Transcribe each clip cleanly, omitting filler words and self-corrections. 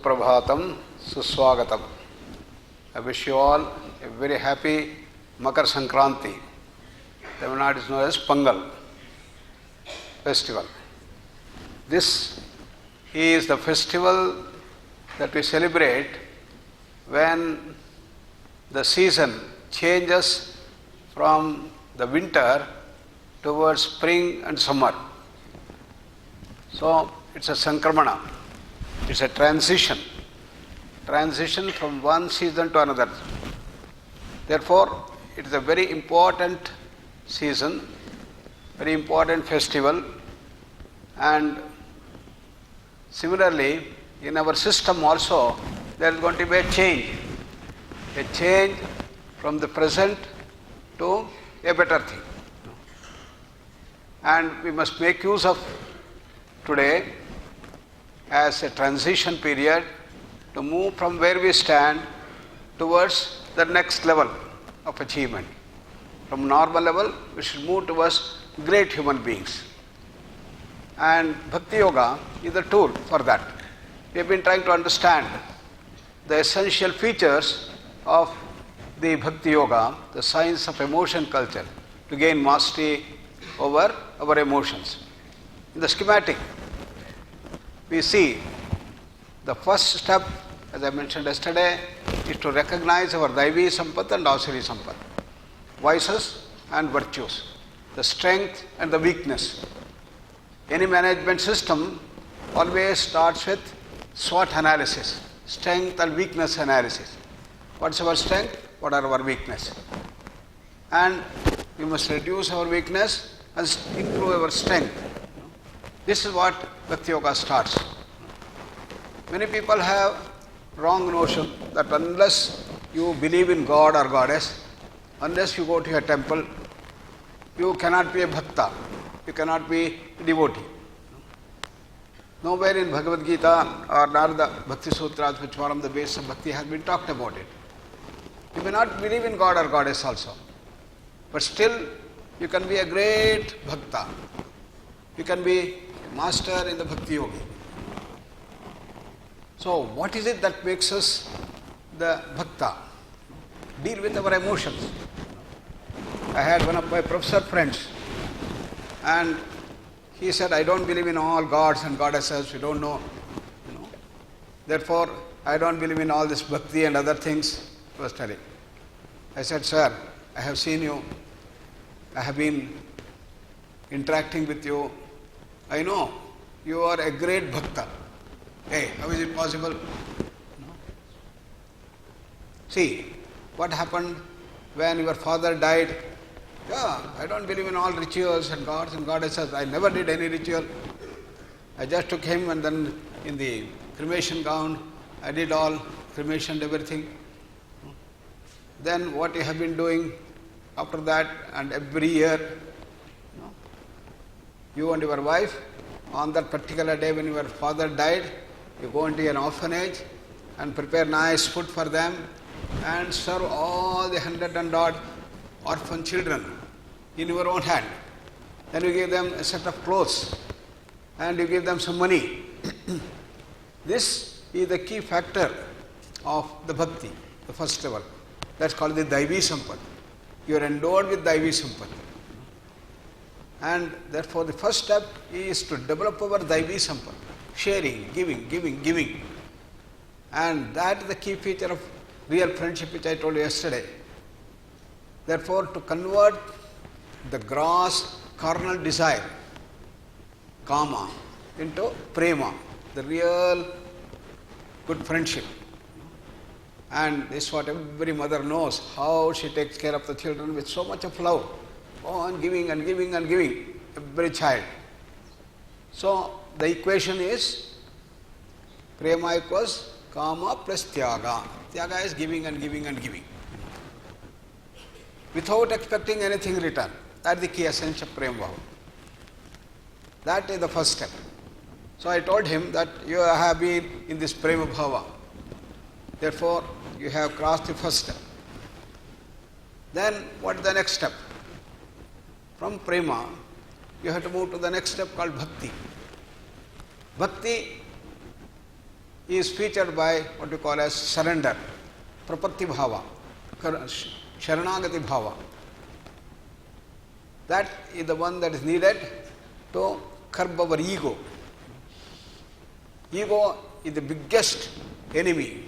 Prabhatam Suswagatam. I wish you all a very happy Makar Sankranti. Tamil Nadu is known as Pongal festival. This is the festival that we celebrate when the season changes from the winter towards spring and summer. So it's a Sankramana. It's a transition from one season to another. Therefore, it is a very important season, very important festival, and similarly, in our system also, there is going to be a change from the present to a better thing. And we must make use of today as a transition period to move from where we stand towards the next level of achievement. From normal level, we should move towards great human beings. And Bhakti Yoga is a tool for that. We have been trying to understand the essential features of the Bhakti Yoga, the science of emotion culture, to gain mastery over our emotions. In the schematic, we see the first step, as I mentioned yesterday, is to recognize our Daivi Sampat and Asuri Sampat, vices and virtues, the strength and the weakness. Any management system always starts with SWOT analysis, strength and weakness analysis. What's our strength? What are our weakness? And we must reduce our weakness and improve our strength. This is what Bhakti Yoga starts. Many people have wrong notion that unless you believe in God or Goddess, unless you go to a temple, you cannot be a bhakta, you cannot be a devotee. Nowhere in Bhagavad Gita or Narada Bhakti Sutras, which form the base of bhakti, has been talked about it. You may not believe in God or Goddess also, but still you can be a great bhakta. You can be a master in the Bhakti Yoga. So what is it that makes us the bhakta? Deal with our emotions. I had one of my professor friends, and he said, I don't believe in all gods and goddesses, we don't know. Therefore, I don't believe in all this bhakti and other things, he was telling. I said, sir, I have seen you, I have been interacting with you, I know you are a great bhakta. Hey, how is it possible? No. See, what happened when your father died? Yeah, I don't believe in all rituals and gods and goddesses. I never did any ritual. I just took him and then in the cremation gown, I did all cremation and everything. Then what you have been doing after that and every year, you and your wife, on that particular day when your father died, you go into an orphanage and prepare nice food for them and serve all the 100 and odd orphan children in your own hand. Then you give them a set of clothes and you give them some money. This is the key factor of the bhakti, the first level. That's called the Daivi Sampat. You are endowed with Daivi Sampat. And therefore the first step is to develop our Daivi Sampat. Sharing, giving. And that is the key feature of real friendship, which I told you yesterday. Therefore, to convert the gross carnal desire, kama, into prema, the real good friendship. And this is what every mother knows, how she takes care of the children with so much of love. Oh, and giving, every child. So, the equation is prema equals kama plus tyaga. Tyaga is giving and giving. Without expecting anything in return. That is the key essence of prema bhava. That is the first step. So I told him that you have been in this prema bhava. Therefore, you have crossed the first step. Then what is the next step? From prema, you have to move to the next step called bhakti. Bhakti he is featured by what we call as surrender, prapatti bhava, sharanagati bhava. That is the one that is needed to curb our ego. Ego is the biggest enemy.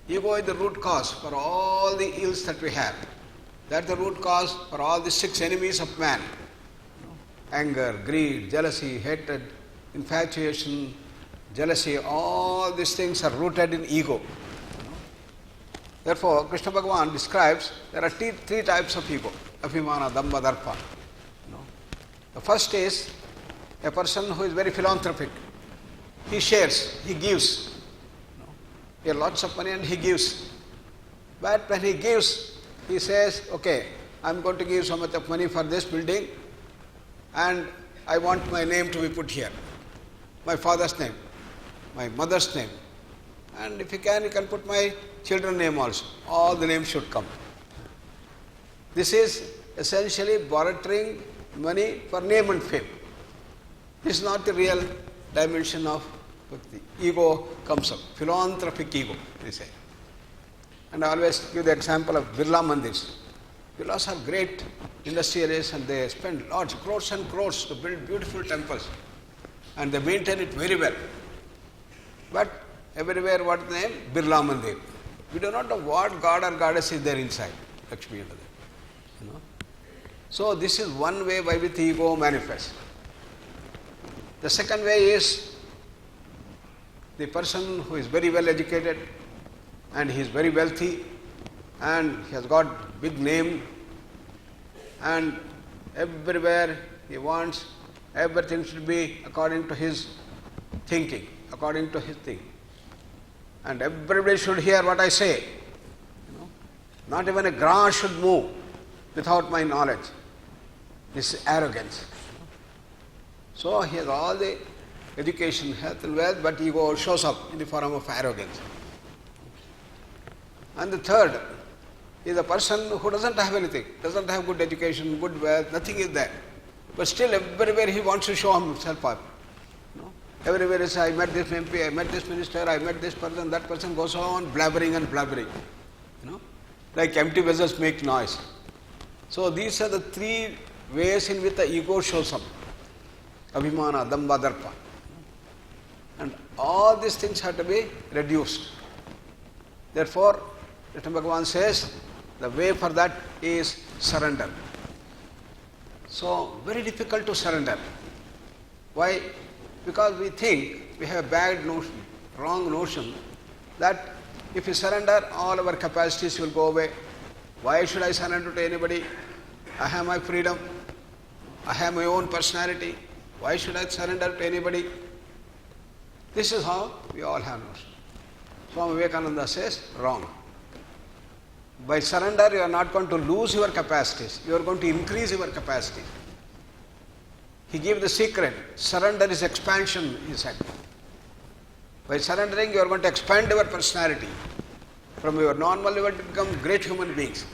Ego is the root cause for all the ills that we have. That is the root cause for all the 6 enemies of man. Anger, greed, jealousy, hatred, infatuation, jealousy, all these things are rooted in ego. Therefore, Krishna Bhagavan describes there are 3 types of ego, abhimana, damba, darpa. The first is a person who is very philanthropic. He shares, he gives. He has lots of money and he gives. But when he gives, he says, okay, I am going to give so much of money for this building and I want my name to be put here. My father's name, my mother's name. And if you can put my children's name also. All the names should come. This is essentially bartering money for name and fame. This is not the real dimension of bhakti. Ego comes up, philanthropic ego, they say. And I always give the example of Birla Mandirs. Birlas are great industrialists and they spend lots, crores and crores to build beautiful temples. And they maintain it very well. But everywhere what the name? Birla Mandir. We do not know what god or goddess is there inside. Lakshmi and other. So this is one way by which ego manifests. The second way is the person who is very well educated and he is very wealthy and he has got big name and everywhere he wants everything should be according to his thinking, according to his thing. And everybody should hear what I say. Not even a grass should move without my knowledge. This is arrogance. So he has all the education, health and wealth, but ego shows up in the form of arrogance. And the third is a person who doesn't have anything, doesn't have good education, good wealth, nothing is there. But still everywhere he wants to show himself up. Everywhere he says, I met this MP, I met this minister, I met this person, that person goes on blabbering and blabbering. Like empty vessels make noise. So these are the 3 ways in which the ego shows up. Abhimana, damba, darpa. And all these things have to be reduced. Therefore, Krishna Bhagavan says, the way for that is surrender. So, very difficult to surrender. Why? Because we think, we have a bad notion, wrong notion, that if we surrender, all our capacities will go away. Why should I surrender to anybody? I have my freedom. I have my own personality. Why should I surrender to anybody? This is how we all have notion. Swami Vivekananda says, wrong. By surrender, you are not going to lose your capacities. You are going to increase your capacity. He gave the secret. Surrender is expansion, he said. By surrendering, you are going to expand your personality. From your normal level to become great human beings.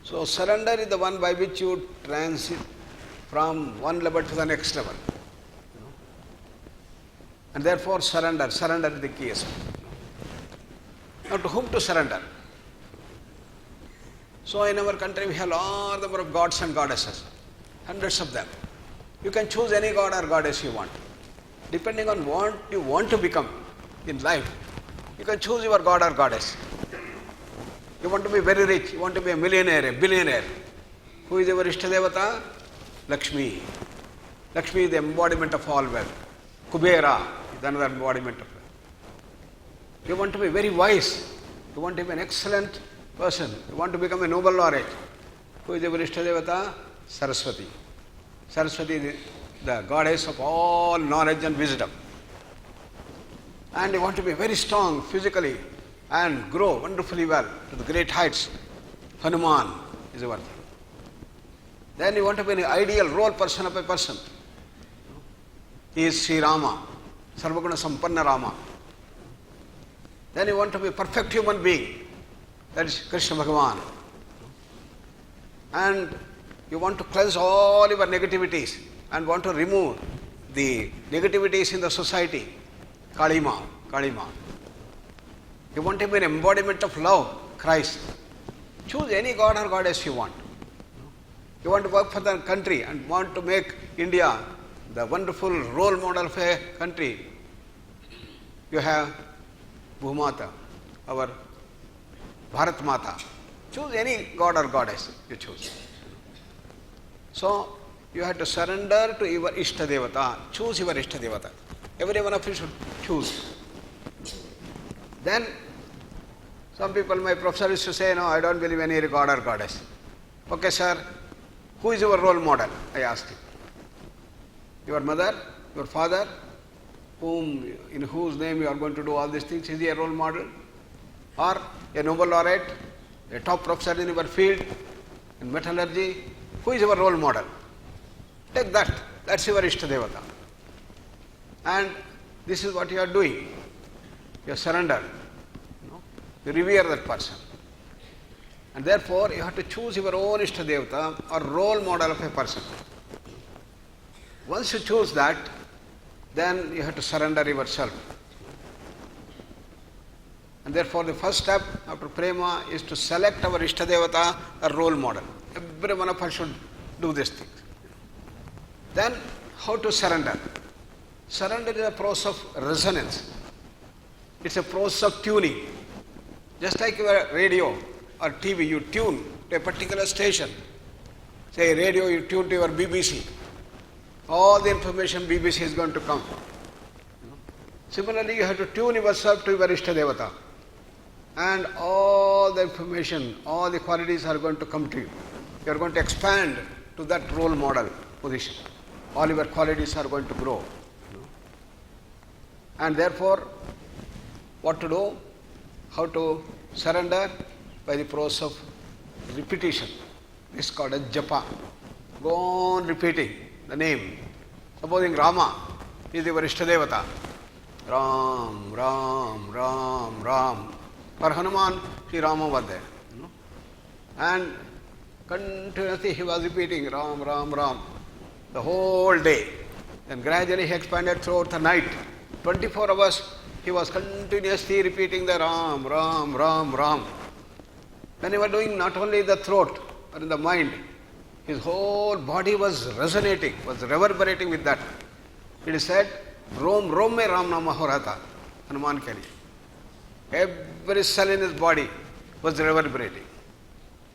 So surrender is the one by which you transit from one level to the next level. And therefore surrender is the key. Now to whom to surrender? So in our country we have a large number of gods and goddesses, hundreds of them. You can choose any god or goddess you want. Depending on what you want to become in life, you can choose your god or goddess. You want to be very rich, you want to be a millionaire, a billionaire. Who is your Ishtadevata? Lakshmi. Lakshmi is the embodiment of all wealth. Kubera is another embodiment of wealth. You want to be very wise, you want to be an excellent person, you want to become a Nobel laureate. Who is your Ishtadevata? Saraswati. Saraswati is the goddess of all knowledge and wisdom. And you want to be very strong physically and grow wonderfully well to the great heights. Hanuman is your thing. Then you want to be an ideal role person of a person. He is Sri Rama, Sarvaguna Sampanna Rama. Then you want to be a perfect human being. That is Krishna Bhagavan. And you want to cleanse all your negativities and want to remove the negativities in the society. Kalima. Kalima. You want to be an embodiment of love, Christ. Choose any god or goddess you want. You want to work for the country and want to make India the wonderful role model of a country. You have Bhumata, our Bharat Mata. Choose any god or goddess you choose. So, you have to surrender to your Ishta Devata. Choose your Ishta Devata. Every one of you should choose. Then, some people, my professor used to say, no, I don't believe any god or goddess. Okay, sir, who is your role model? I asked him. Your mother, your father, in whose name you are going to do all these things, is he a role model? Or a Nobel laureate, a top professor in your field, in metallurgy? Who is your role model? Take that. That's your Ishta Devata. And this is what you are doing. You surrender. You revere that person. And therefore, you have to choose your own Ishta Devata or role model of a person. Once you choose that, then you have to surrender yourself. And therefore, the first step after prema is to select our Ishta Devata or role model. Every one of us should do this thing. Then, how to surrender? Surrender is a process of resonance. It's a process of tuning. Just like your radio or TV, you tune to a particular station. Say radio, you tune to your BBC. All the information BBC is going to come. Similarly, you have to tune yourself to your Ishta Devata. And all the information, all the qualities are going to come to you. You are going to expand to that role model position. All your qualities are going to grow. And therefore, what to do? How to surrender? By the process of repetition. This is called a japa. Go on repeating the name. Supposing Rama is your Ishta Devata. Ram, Ram, Ram, Ram. For Hanuman, Sri Rama was there. And continuously he was repeating Ram, Ram, Ram the whole day. Then gradually he expanded throughout the night. 24 hours he was continuously repeating the Ram, Ram, Ram, Ram. When he was doing not only the throat but in the mind, his whole body was resonating, was reverberating with that. It is said, Rom, Rom me Ram Nama Horata, Hanuman Kari. Every cell in his body was reverberating.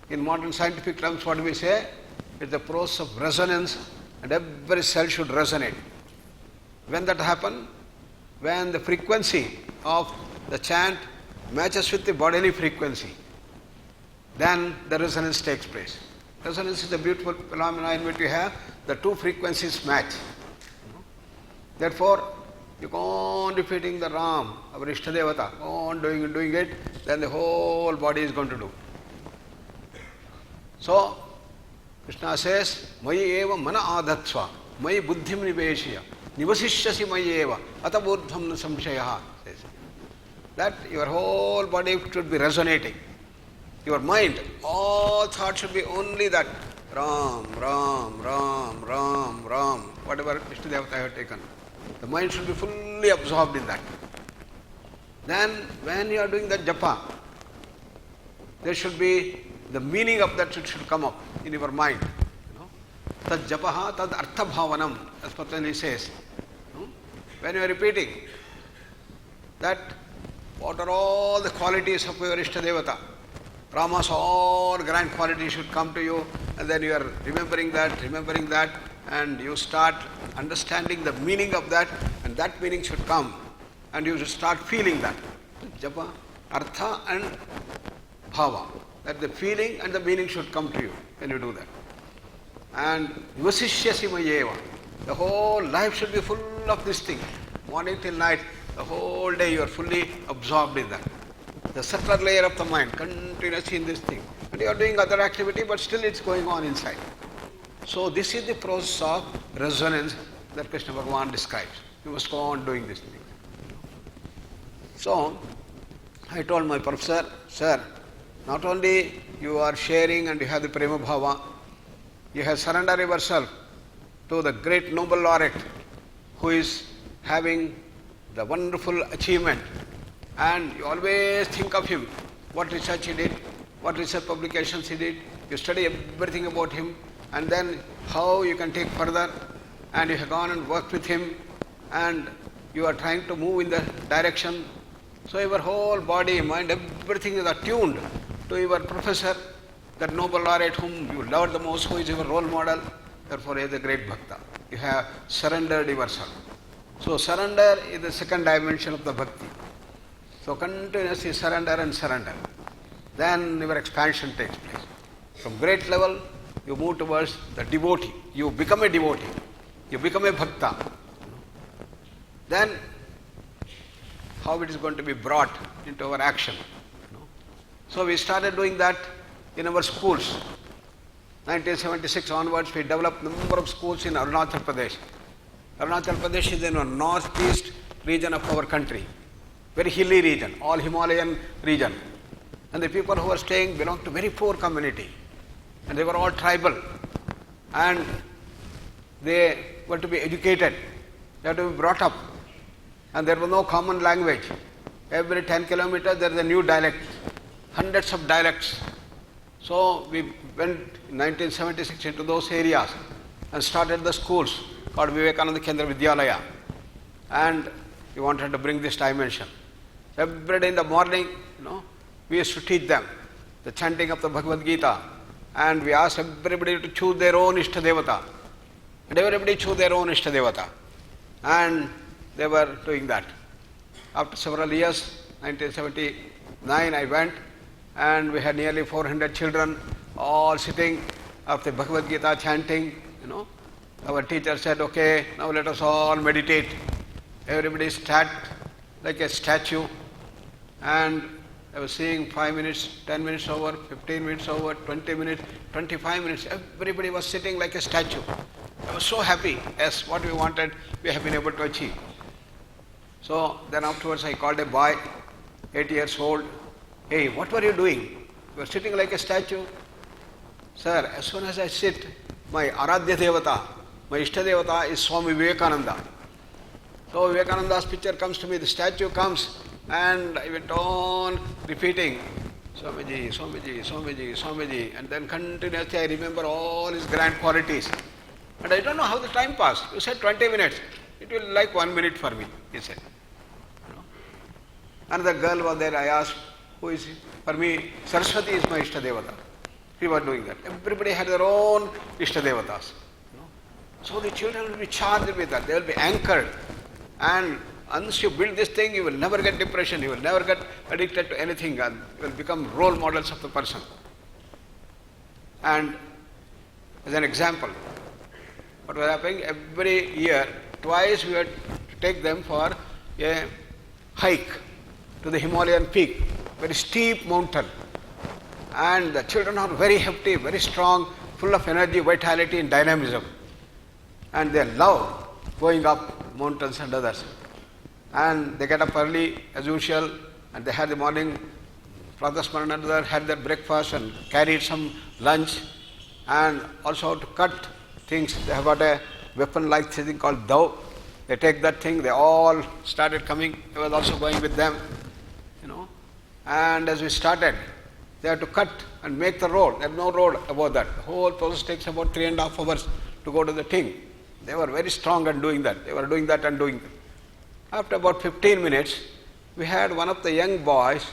In modern scientific terms, what do we say? It's the process of resonance, and every cell should resonate. When that happens, when the frequency of the chant matches with the bodily frequency, then the resonance takes place. Resonance is a beautiful phenomenon in which you have the two frequencies match. Therefore, you go on repeating the Ram, our Ishta Devata, go on doing it, then the whole body is going to do. So, Krishna says, Mayi eva mana adhatsva, Mayi buddhim niveshya, nivasishyasi mayi eva, ataburdham na samshayaha, says. That your whole body should be resonating. Your mind, all thoughts should be only that Ram, Ram, Ram, Ram, Ram, whatever Ishta Devata I have taken. The mind should be fully absorbed in that. Then, when you are doing that japa, there should be the meaning of that should come up in your mind. Tad japaha, tad artha bhavanam, as Patanjali says. When you are repeating that, what are all the qualities of your Ishta Devata? Rama's all grand qualities should come to you, and then you are remembering that, and you start understanding the meaning of that, and that meaning should come, and you should start feeling that. Japa, artha and bhava. That the feeling and the meaning should come to you when you do that. And vasishyasi mayeva. The whole life should be full of this thing. Morning till night, the whole day you are fully absorbed in that. The subtler layer of the mind, continuously in this thing. And you are doing other activity, but still it's going on inside. So this is the process of resonance that Krishna Bhagavan describes. You must go on doing this thing. So, I told my professor, sir, not only you are sharing and you have the prema bhava, you have surrendered yourself to the great Nobel laureate who is having the wonderful achievement, and you always think of him, what research he did, what research publications he did, you study everything about him, and then how you can take further, and you have gone and worked with him, and you are trying to move in the direction. So your whole body, mind, everything is attuned to your professor, that noble laureate whom you love the most, who is your role model. Therefore, he is a great bhakta. You have surrendered yourself. So surrender is the second dimension of the bhakti. So continuously surrender and surrender. Then your expansion takes place. From great level, you move towards the devotee. You become a devotee. You become a bhakta. Then how it is going to be brought into our action. So we started doing that in our schools. 1976 onwards, we developed a number of schools in Arunachal Pradesh. Arunachal Pradesh is in the northeast region of our country. Very hilly region, all Himalayan region. And the people who were staying belonged to very poor community. And they were all tribal. And they were to be educated. They had to be brought up. And there was no common language. Every 10 kilometers there is a new dialect. Hundreds of dialects. So we went in 1976 into those areas and started the schools called Vivekananda Kendra Vidyalaya. And we wanted to bring this dimension. Every day in the morning, we used to teach them the chanting of the Bhagavad Gita. And we asked everybody to choose their own Ishtadevata. And everybody chose their own Ishtadevata. And they were doing that. After several years, 1979, I went, and we had nearly 400 children all sitting after Bhagavad Gita chanting. Our teacher said, okay, now let us all meditate. Everybody sat like a statue, and I was seeing 5 minutes, 10 minutes over, 15 minutes over, 20 minutes, 25 minutes. Everybody was sitting like a statue. I was so happy. Yes, what we wanted, we have been able to achieve. So then afterwards I called a boy, 8 years old. Hey, what were you doing? You were sitting like a statue. Sir, as soon as I sit, my Aradhya Devata, my Ishta Devata is Swami Vivekananda. So Vivekananda's picture comes to me, the statue comes, and I went on repeating, Swamiji, Swamiji, Swamiji, Swamiji, and then continuously I remember all his grand qualities. And I don't know how the time passed. You said 20 minutes. It will like 1 minute for me, he said. Another girl was there, I asked, who is he? For me, Saraswati is my Ishtadevata. We were doing that. Everybody had their own Ishtadevatas. So the children will be charged with that. They will be anchored. And once you build this thing, you will never get depression. You will never get addicted to anything. And you will become role models of the person. And as an example, what was happening? Every year, twice we had to take them for a hike to the Himalayan peak. Very steep mountain, and the children are very hefty, very strong, full of energy, vitality and dynamism, and they love going up mountains and others. And they get up early as usual, and they had the morning Pradasmaran and others, had their breakfast and carried some lunch, and also to cut things. They have got a weapon like thing called dao. They take that thing, they all started coming. I was also going with them. And as we started, they had to cut and make the road. There is no road above that. The whole process takes about 3.5 hours to go to the thing. They were very strong at doing that. They were doing that and doing that. After about 15 minutes, we had one of the young boys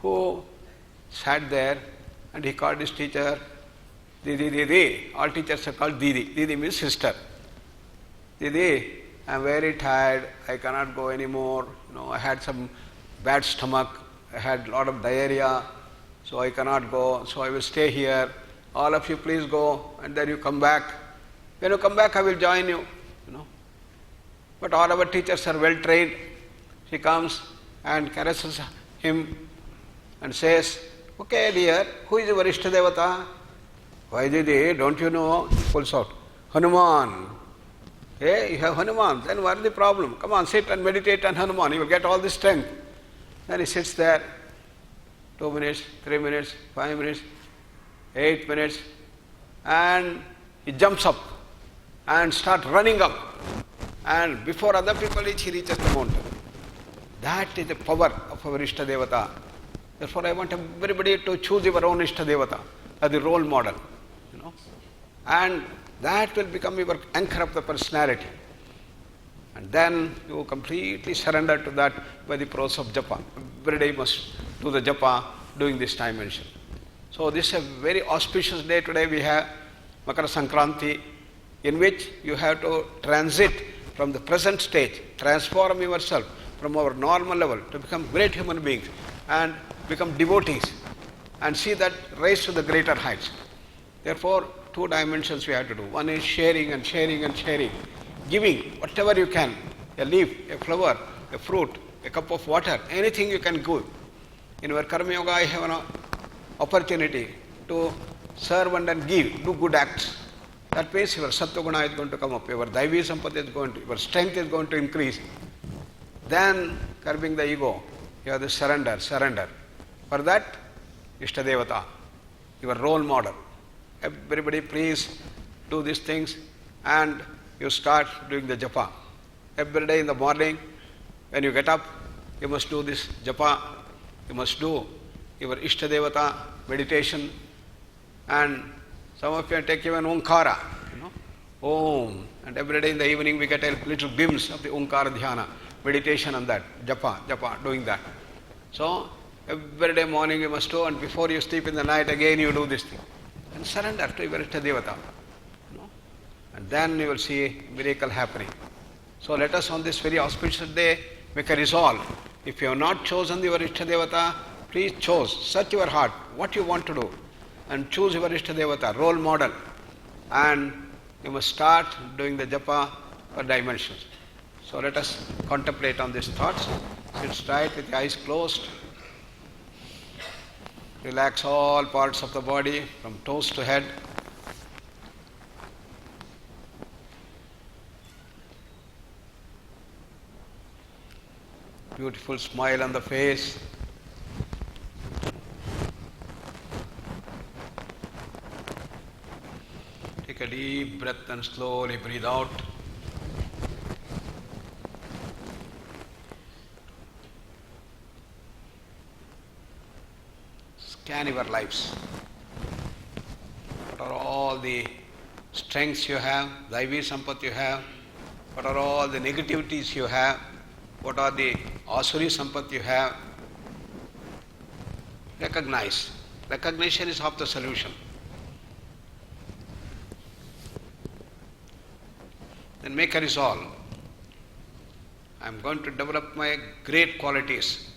who sat there, and he called his teacher, Didi, Didi. All teachers are called Didi. Didi means sister. Didi, I am very tired. I cannot go anymore. I had some bad stomach. I had a lot of diarrhea, so I cannot go, so I will stay here. All of you please go, and then you come back. When you come back, I will join you. But all our teachers are well trained. She comes and caresses him and says, okay dear, who is your Ishtadevata? Why Didi, don't you know? He pulls out, Hanuman. Hey, you have Hanuman, then what is the problem? Come on, sit and meditate on Hanuman, you will get all the strength. Then he sits there, 2 minutes, 3 minutes, 5 minutes, 8 minutes, and he jumps up and starts running up. And before other people reach, he reaches the mountain. That is the power of our Ishta Devata. Therefore, I want everybody to choose your own Ishta Devata as the role model. And that will become your anchor of the personality. And then you completely surrender to that by the process of japa. Every day you must do the japa during this dimension. So this is a very auspicious day today. We have Makara Sankranti, in which you have to transit from the present stage, transform yourself from our normal level to become great human beings and become devotees and see that rise to the greater heights. Therefore, two dimensions we have to do. One is sharing and sharing and sharing. Giving whatever you can, a leaf, a flower, a fruit, a cup of water, anything you can give. In our Karma Yoga, I have an opportunity to serve and then give, do good acts. That means your Sattva Guna is going to come up, your Daivi Sampati is going to, your strength is going to increase. Then, curbing the ego, you have the surrender. For that, Ishta Devata, your role model. Everybody please do these things and you start doing the japa. Every day in the morning, when you get up, you must do this japa. You must do your Ishta Devata meditation. And some of you take even Omkara, Om. And every day in the evening we get a little glimpse of the Omkara Dhyana, meditation on that, japa, doing that. So, every day morning you must do, and before you sleep in the night again you do this thing. And surrender to your Ishta Devata. And then you will see miracle happening. So let us on this very auspicious day make a resolve. If you have not chosen your Ishta Devata, please choose, search your heart, what you want to do. And choose your Ishta Devata, role model. And you must start doing the japa for dimensions. So let us contemplate on these thoughts. Sit straight with the eyes closed. Relax all parts of the body from toes to head. Beautiful smile on the face. Take a deep breath and slowly breathe out. Scan your lives. What are all the strengths you have, Daivi Sampat you have? What are all the negativities you have? What are the Asuri Sampat you have? Recognize. Recognition is half the solution. Then make a resolve. I am going to develop my great qualities,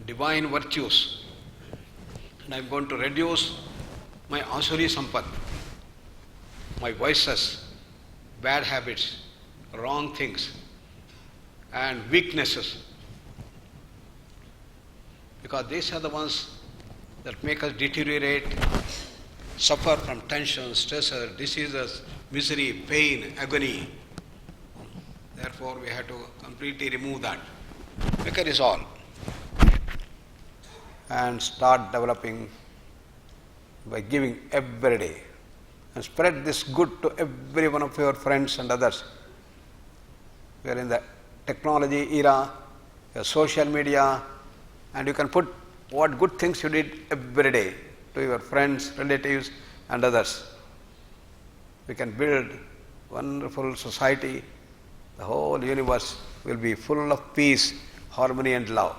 divine virtues, and I am going to reduce my Asuri Sampat, my vices, bad habits, wrong things, and weaknesses, because these are the ones that make us deteriorate, suffer from tension, stress, diseases, misery, pain, agony. Therefore, we have to completely remove that. Make a resolve and start developing by giving every day, and spread this good to every one of your friends and others. We are in the technology era, social media, and you can put what good things you did every day to your friends, relatives and others. We can build wonderful society. The whole universe will be full of peace, harmony and love.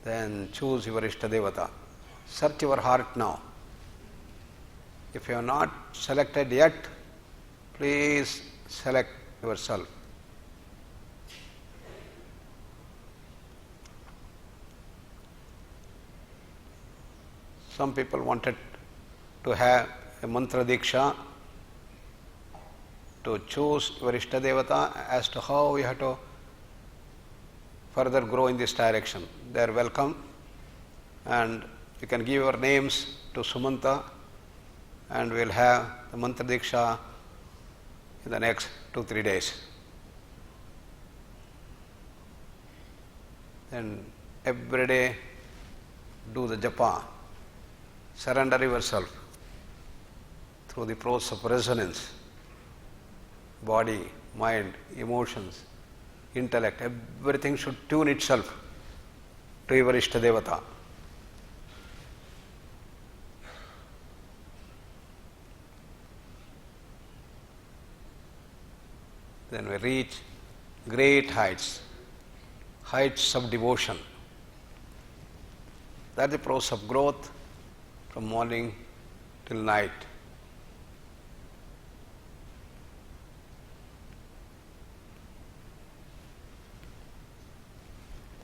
Then choose your Ishta Devata. Search your heart now. If you have not selected yet, please select yourself. Some people wanted to have a mantra diksha, to choose your Ishta Devata as to how you have to further grow in this direction. They are welcome, and you can give your names to Sumanta, and we will have the mantra diksha in the next 2-3 days. Then every day do the japa. Surrender yourself through the process of resonance. Body mind, emotions, intellect, everything should tune itself to your Ishtadevata. Then we reach great heights, heights of devotion. That is the process of growth from morning till night.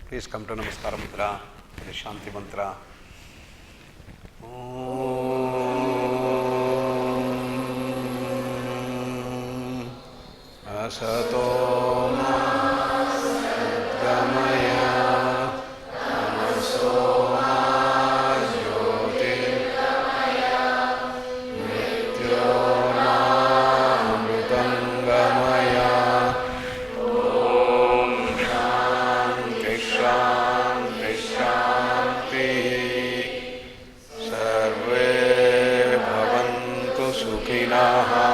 Please come to Namaskara Mudra, the Shanti Mantra. Asato ma Gamaya Tamaso ma Jyotirgamaya Mrityo ma Amritangamaya. Om Shanti Shanti Shanti. Sarve bhavantu sukhinah.